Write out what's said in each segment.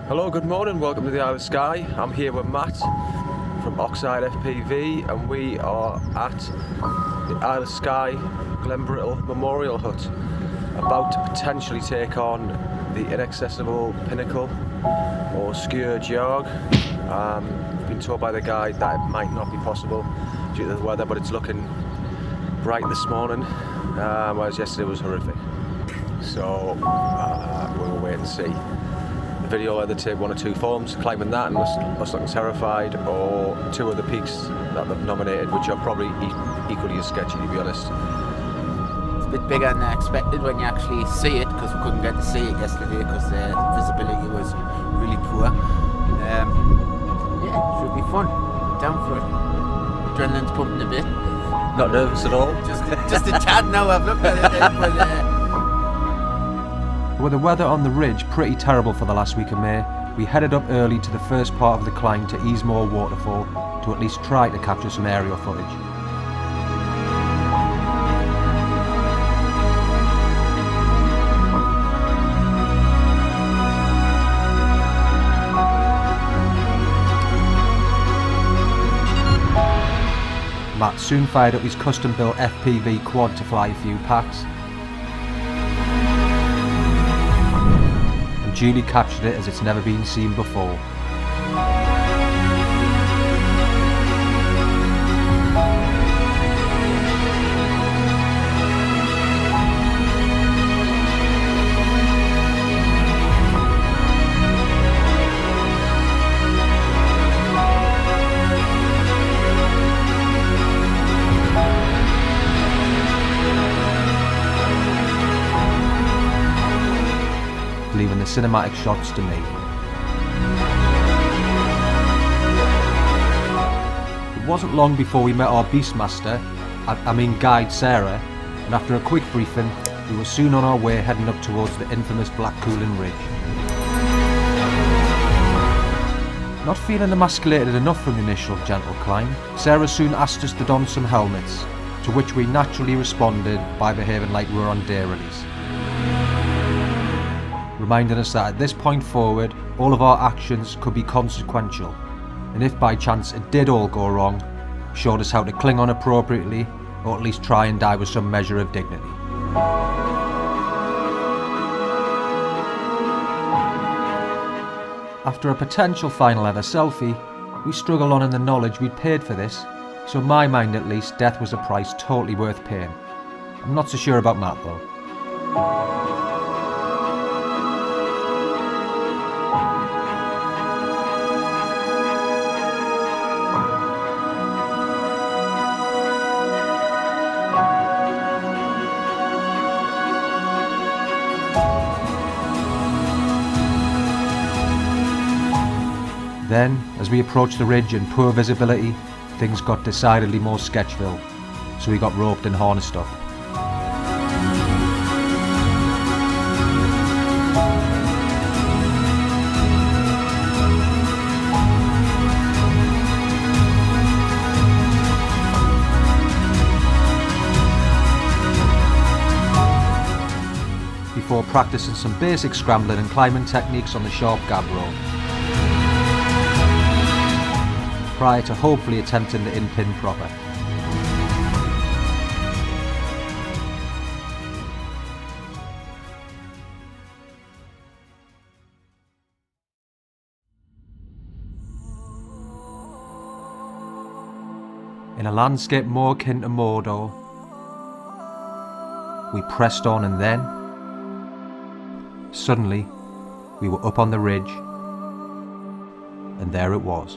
Hello, good morning, welcome to the Isle of Skye. I'm here with Matt from Oxide FPV and we are at the Isle of Skye Glenbrittle Memorial Hut, about to potentially take on the Inaccessible Pinnacle or Sgùrr Dearg. I've been told by the guide that it might not be possible due to the weather, but it's looking bright this morning, whereas yesterday was horrific. So we'll wait and see. The video will either take one or two forms, climbing that and us looking terrified, or two of the peaks that they've nominated, which are probably equally as sketchy, to be honest. It's a bit bigger than I expected when you actually see it, because we couldn't get to see it yesterday because the visibility was really poor. Yeah, it should be fun. Down for it. Adrenaline's pumping a bit. Not nervous at all? Just a tad now, I've looked at it, but With the weather on the ridge pretty terrible for the last week of May, we headed up early to the first part of the climb to Osmo waterfall to at least try to capture some aerial footage. Matt soon fired up his custom-built FPV quad to fly a few packs, and Julie captured it as it's never been seen before. Leaving the cinematic shots to me. It wasn't long before we met our beastmaster, guide Sarah, and after a quick briefing, we were soon on our way heading up towards the infamous Black Cuillin ridge. Not feeling emasculated enough from the initial gentle climb, Sarah soon asked us to don some helmets, to which we naturally responded by behaving like we were on day release, reminding us that at this point forward, all of our actions could be consequential, and if by chance it did all go wrong, showed us how to cling on appropriately, or at least try and die with some measure of dignity. After a potential final ever selfie, we struggle on in the knowledge we'd paid for this, so in my mind at least, death was a price totally worth paying. I'm not so sure about Matt though. Then, as we approached the ridge in poor visibility, things got decidedly more Sketchville, so we got roped and harnessed up. Before practicing some basic scrambling and climbing techniques on the sharp gab rope, prior to hopefully attempting the In Pinn proper. In a landscape more akin to Mordor, we pressed on, and then, suddenly, we were up on the ridge, and there it was.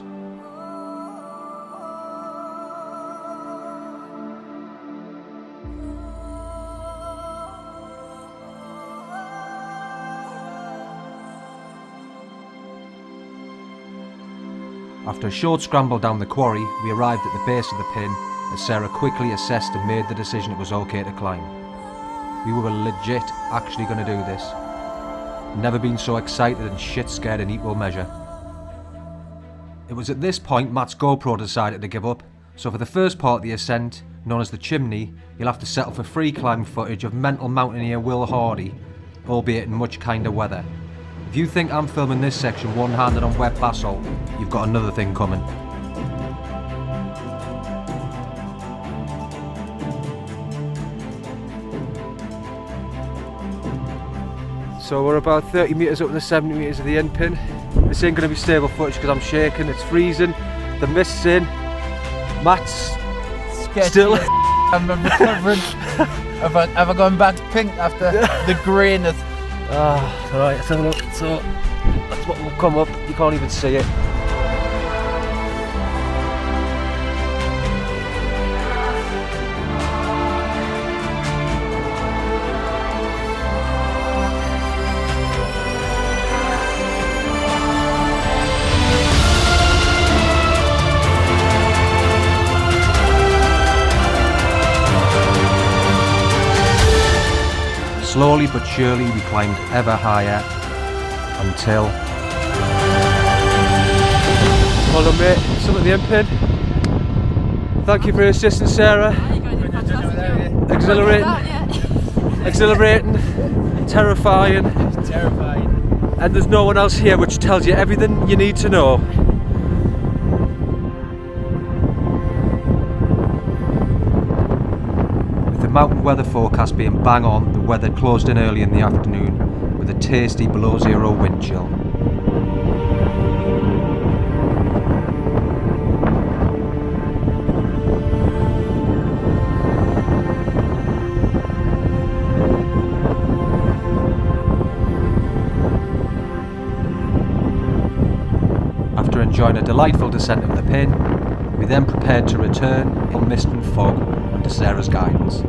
After a short scramble down the quarry, we arrived at the base of the pin as Sarah quickly assessed and made the decision it was okay to climb. We were legit actually going to do this. Never been so excited and shit scared in equal measure. It was at this point Matt's GoPro decided to give up, so for the first part of the ascent, known as the chimney, you'll have to settle for free climb footage of mental mountaineer Will Hardy, albeit in much kinder weather. If you think I'm filming this section one-handed on wet basalt, you've got another thing coming. So we're about 30 metres up to the 70 metres of the In Pinn. This ain't going to be stable footage because I'm shaking, it's freezing, the mist's in, Matt's Sketchy. still... I'm recovering. Have I gone back pink after the grayness? Alright, let's have a look. So, that's what will come up, you can't even see it. Slowly but surely we climbed ever higher until... Hold on mate, some at the In Pinn. Thank you for your assistance, Sarah. Exhilarating. Exhilarating. Terrifying. And there's no one else here, which tells you everything you need to know. With the mountain weather forecast being bang on, the weather closed in early in the afternoon with a tasty below zero wind chill. After enjoying a delightful descent of the Pinn, we then prepared to return in mist and fog under Sarah's guidance.